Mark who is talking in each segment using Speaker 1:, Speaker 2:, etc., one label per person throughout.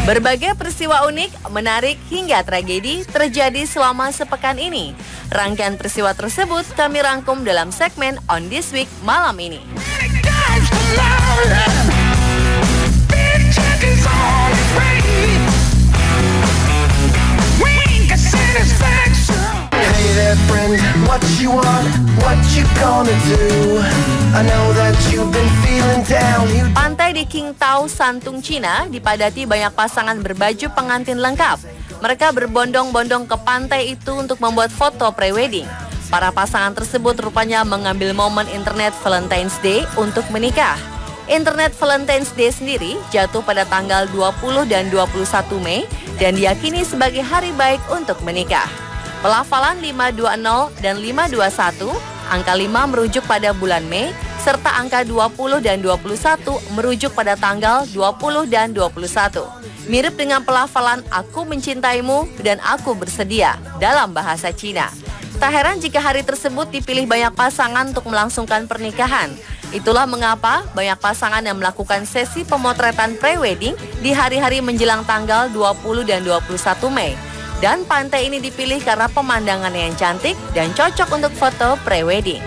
Speaker 1: Berbagai peristiwa unik, menarik hingga tragedi terjadi selama sepekan ini. Rangkaian peristiwa tersebut kami rangkum dalam segmen On This Week malam ini.
Speaker 2: Hey there friend, what you want, what you gonna do? I know that you've been feeling down.
Speaker 1: Pantai di Qingdao, Santung, Cina dipadati banyak pasangan berbaju pengantin lengkap. Mereka berbondong-bondong ke pantai itu untuk membuat foto pre-wedding. Para pasangan tersebut rupanya mengambil momen Internet Valentine's Day untuk menikah. Internet Valentine's Day sendiri jatuh pada tanggal 20 dan 21 Mei dan diyakini sebagai hari baik untuk menikah. Pelafalan 520 dan 521, angka 5 merujuk pada bulan Mei, serta angka 20 dan 21 merujuk pada tanggal 20 dan 21. Mirip dengan pelafalan aku mencintaimu dan aku bersedia dalam bahasa Cina. Tak heran jika hari tersebut dipilih banyak pasangan untuk melangsungkan pernikahan. Itulah mengapa banyak pasangan yang melakukan sesi pemotretan pre-wedding di hari-hari menjelang tanggal 20 dan 21 Mei. Dan pantai ini dipilih karena pemandangannya yang cantik dan cocok untuk foto pre-wedding.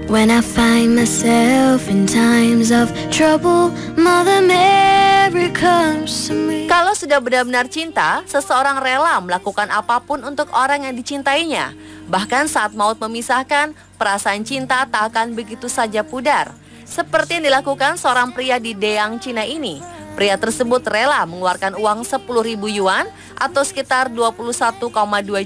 Speaker 3: When I find myself in times of trouble, Mother Mary comes to me.
Speaker 1: Kalau sudah benar-benar cinta, seseorang rela melakukan apapun untuk orang yang dicintainya. Bahkan saat maut memisahkan, perasaan cinta tak akan begitu saja pudar. Seperti yang dilakukan seorang pria di Deyang, Cina ini. Pria tersebut rela mengeluarkan uang 10.000 yuan atau sekitar 21,2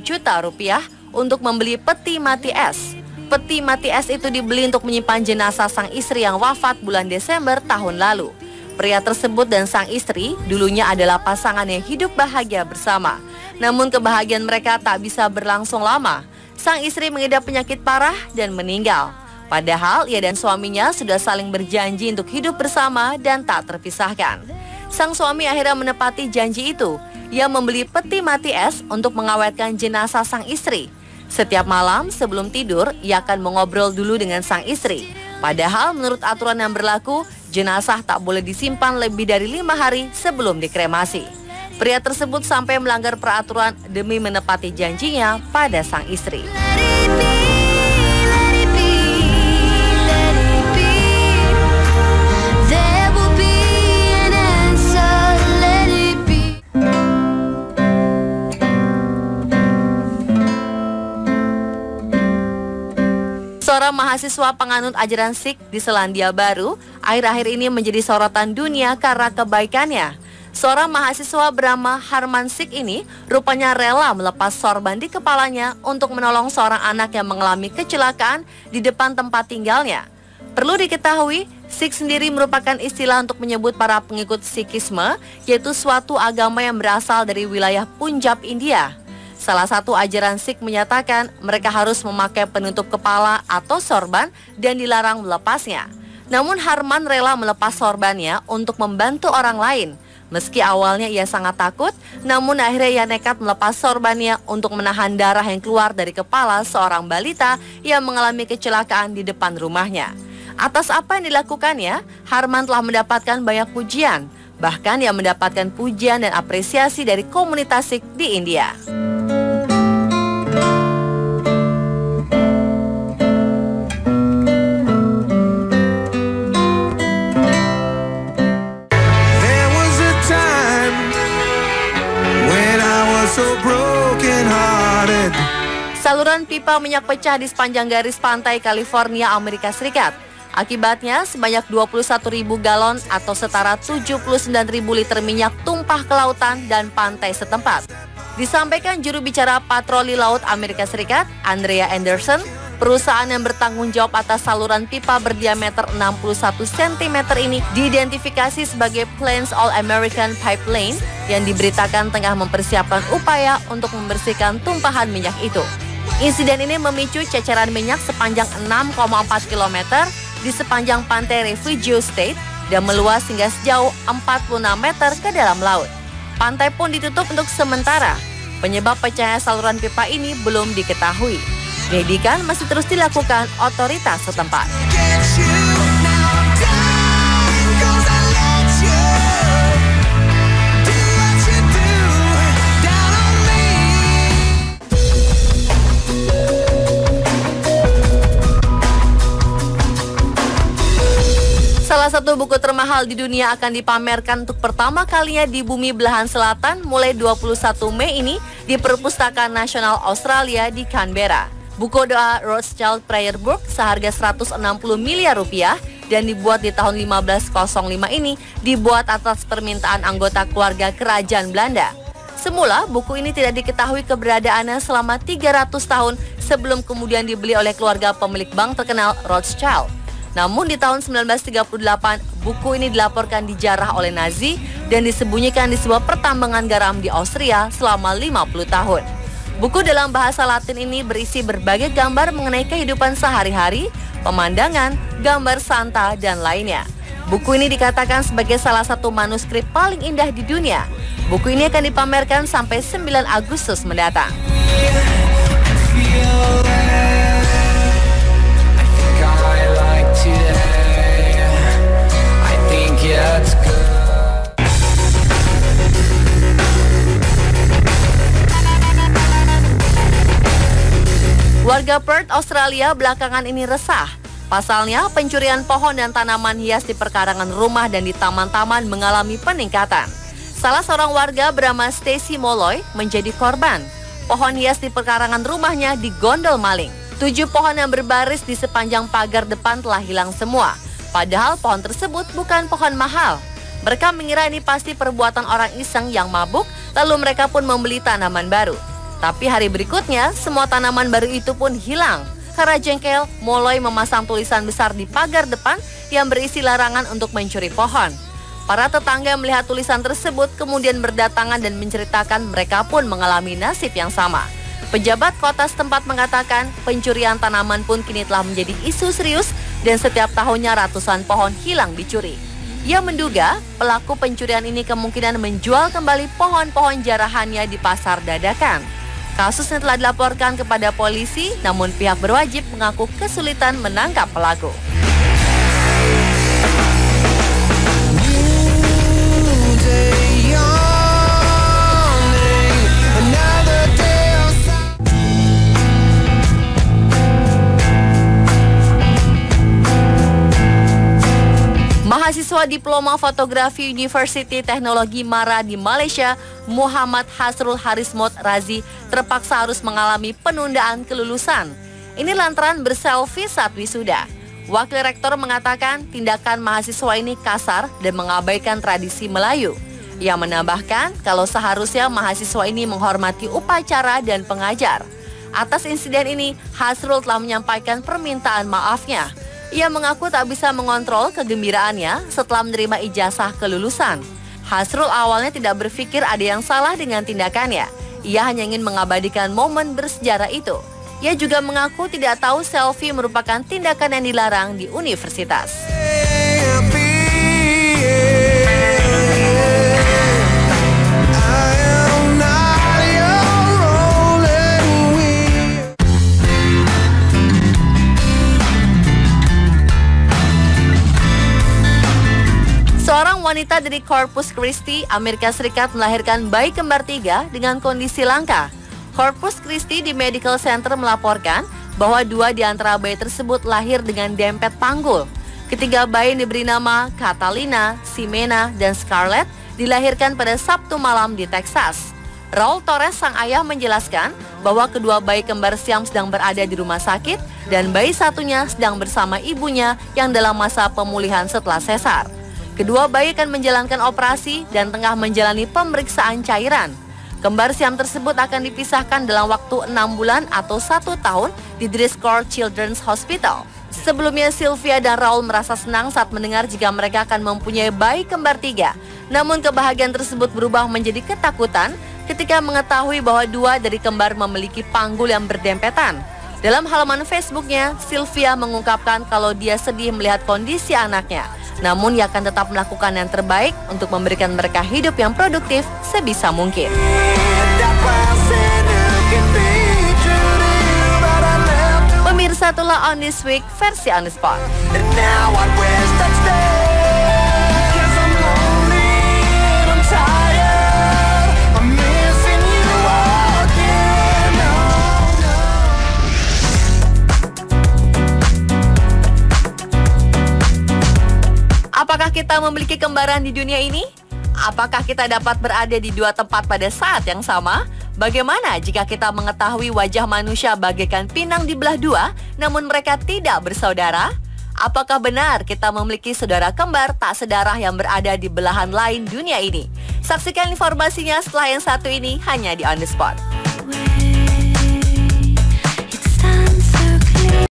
Speaker 1: juta rupiah untuk membeli peti mati es. Peti mati es itu dibeli untuk menyimpan jenazah sang istri yang wafat bulan Desember tahun lalu. Pria tersebut dan sang istri dulunya adalah pasangan yang hidup bahagia bersama. Namun kebahagiaan mereka tak bisa berlangsung lama. Sang istri mengidap penyakit parah dan meninggal. Padahal ia dan suaminya sudah saling berjanji untuk hidup bersama dan tak terpisahkan. Sang suami akhirnya menepati janji itu. Ia membeli peti mati es untuk mengawetkan jenazah sang istri. Setiap malam sebelum tidur, ia akan mengobrol dulu dengan sang istri. Padahal menurut aturan yang berlaku, jenazah tak boleh disimpan lebih dari 5 hari sebelum dikremasi. Pria tersebut sampai melanggar peraturan demi menepati janjinya pada sang istri. Seorang mahasiswa penganut ajaran Sikh di Selandia Baru akhir-akhir ini menjadi sorotan dunia karena kebaikannya. Seorang mahasiswa bernama Harman Sikh ini rupanya rela melepas sorban di kepalanya untuk menolong seorang anak yang mengalami kecelakaan di depan tempat tinggalnya. Perlu diketahui, Sikh sendiri merupakan istilah untuk menyebut para pengikut Sikhisme, yaitu suatu agama yang berasal dari wilayah Punjab, India. Salah satu ajaran Sikh menyatakan mereka harus memakai penutup kepala atau sorban dan dilarang melepasnya. Namun Harman rela melepas sorbannya untuk membantu orang lain. Meski awalnya ia sangat takut, namun akhirnya ia nekat melepas sorbannya untuk menahan darah yang keluar dari kepala seorang balita yang mengalami kecelakaan di depan rumahnya. Atas apa yang dilakukannya, Harman telah mendapatkan banyak pujian. Bahkan ia mendapatkan pujian dan apresiasi dari komunitas Sikh di India. Saluran pipa minyak pecah di sepanjang garis pantai California, Amerika Serikat. Akibatnya, sebanyak 21.000 galon atau setara 79.000 liter minyak tumpah ke lautan dan pantai setempat. Disampaikan juru bicara Patroli Laut Amerika Serikat, Andrea Anderson, perusahaan yang bertanggung jawab atas saluran pipa berdiameter 61 cm ini diidentifikasi sebagai Plains All American Pipeline yang diberitakan tengah mempersiapkan upaya untuk membersihkan tumpahan minyak itu. Insiden ini memicu ceceran minyak sepanjang 6,4 km di sepanjang pantai Refugio State dan meluas hingga sejauh 46 meter ke dalam laut. Pantai pun ditutup untuk sementara. Penyebab pecahnya saluran pipa ini belum diketahui. Penyelidikan masih terus dilakukan otoritas setempat. Salah satu buku termahal di dunia akan dipamerkan untuk pertama kalinya di bumi belahan selatan mulai 21 Mei ini di Perpustakaan Nasional Australia di Canberra. Buku doa Rothschild Prayer Book seharga 160 miliar rupiah dan dibuat di tahun 1505 ini dibuat atas permintaan anggota keluarga kerajaan Belanda. Semula buku ini tidak diketahui keberadaannya selama 300 tahun sebelum kemudian dibeli oleh keluarga pemilik bank terkenal Rothschild. Namun di tahun 1938, buku ini dilaporkan dijarah oleh Nazi dan disembunyikan di sebuah pertambangan garam di Austria selama 50 tahun. Buku dalam bahasa Latin ini berisi berbagai gambar mengenai kehidupan sehari-hari, pemandangan, gambar santa, dan lainnya. Buku ini dikatakan sebagai salah satu manuskrip paling indah di dunia. Buku ini akan dipamerkan sampai 9 Agustus mendatang. Warga Perth, Australia belakangan ini resah. Pasalnya, pencurian pohon dan tanaman hias di perkarangan rumah dan di taman-taman mengalami peningkatan. Salah seorang warga bernama Stacey Molloy menjadi korban. Pohon hias di perkarangan rumahnya digondol maling. 7 pohon yang berbaris di sepanjang pagar depan telah hilang semua. Padahal pohon tersebut bukan pohon mahal. Mereka mengira ini pasti perbuatan orang iseng yang mabuk, lalu mereka pun membeli tanaman baru. Tapi hari berikutnya, semua tanaman baru itu pun hilang. Karena jengkel, Molloy memasang tulisan besar di pagar depan yang berisi larangan untuk mencuri pohon. Para tetangga melihat tulisan tersebut kemudian berdatangan dan menceritakan mereka pun mengalami nasib yang sama. Pejabat kota setempat mengatakan pencurian tanaman pun kini telah menjadi isu serius dan setiap tahunnya ratusan pohon hilang dicuri. Ia menduga pelaku pencurian ini kemungkinan menjual kembali pohon-pohon jarahannya di pasar dadakan. Kasusnya telah dilaporkan kepada polisi, namun pihak berwajib mengaku kesulitan menangkap pelaku. Mahasiswa Diploma Fotografi Universiti Teknologi Mara di Malaysia, Muhammad Hasrul Harismot Razi, terpaksa harus mengalami penundaan kelulusan. Ini lantaran berselfie saat wisuda. Wakil Rektor mengatakan tindakan mahasiswa ini kasar dan mengabaikan tradisi Melayu. Ia menambahkan kalau seharusnya mahasiswa ini menghormati upacara dan pengajar. Atas insiden ini, Hasrul telah menyampaikan permintaan maafnya. Ia mengaku tak bisa mengontrol kegembiraannya setelah menerima ijazah kelulusan. Hasrul awalnya tidak berpikir ada yang salah dengan tindakannya. Ia hanya ingin mengabadikan momen bersejarah itu. Ia juga mengaku tidak tahu selfie merupakan tindakan yang dilarang di universitas. Seorang wanita dari Corpus Christi, Amerika Serikat melahirkan bayi kembar 3 dengan kondisi langka. Corpus Christi di Medical Center melaporkan bahwa 2 di antara bayi tersebut lahir dengan dempet panggul. Ketiga bayi yang diberi nama Catalina, Ximena, dan Scarlett dilahirkan pada Sabtu malam di Texas. Raul Torres, sang ayah, menjelaskan bahwa kedua bayi kembar siam sedang berada di rumah sakit dan bayi satunya sedang bersama ibunya yang dalam masa pemulihan setelah sesar. Kedua bayi akan menjalankan operasi dan tengah menjalani pemeriksaan cairan. Kembar siam tersebut akan dipisahkan dalam waktu 6 bulan atau 1 tahun di Driscoll Children's Hospital. Sebelumnya Sylvia dan Raul merasa senang saat mendengar jika mereka akan mempunyai bayi kembar 3. Namun kebahagiaan tersebut berubah menjadi ketakutan ketika mengetahui bahwa 2 dari kembar memiliki panggul yang berdempetan. Dalam halaman Facebooknya, Sylvia mengungkapkan kalau dia sedih melihat kondisi anaknya. Namun ia akan tetap melakukan yang terbaik untuk memberikan mereka hidup yang produktif sebisa mungkin. satulah On This Week versi On The Spot.
Speaker 2: And now I wish I'd stay, 'cause I'm lonely and I'm tired. I'm missing you again. Oh, no.
Speaker 1: Apakah kita memiliki kembaran di dunia ini? Apakah kita dapat berada di dua tempat pada saat yang sama? Bagaimana jika kita mengetahui wajah manusia bagaikan pinang dibelah dua, namun mereka tidak bersaudara? Apakah benar kita memiliki saudara kembar tak sedarah yang berada di belahan lain dunia ini? Saksikan informasinya setelah yang satu ini hanya di On The Spot.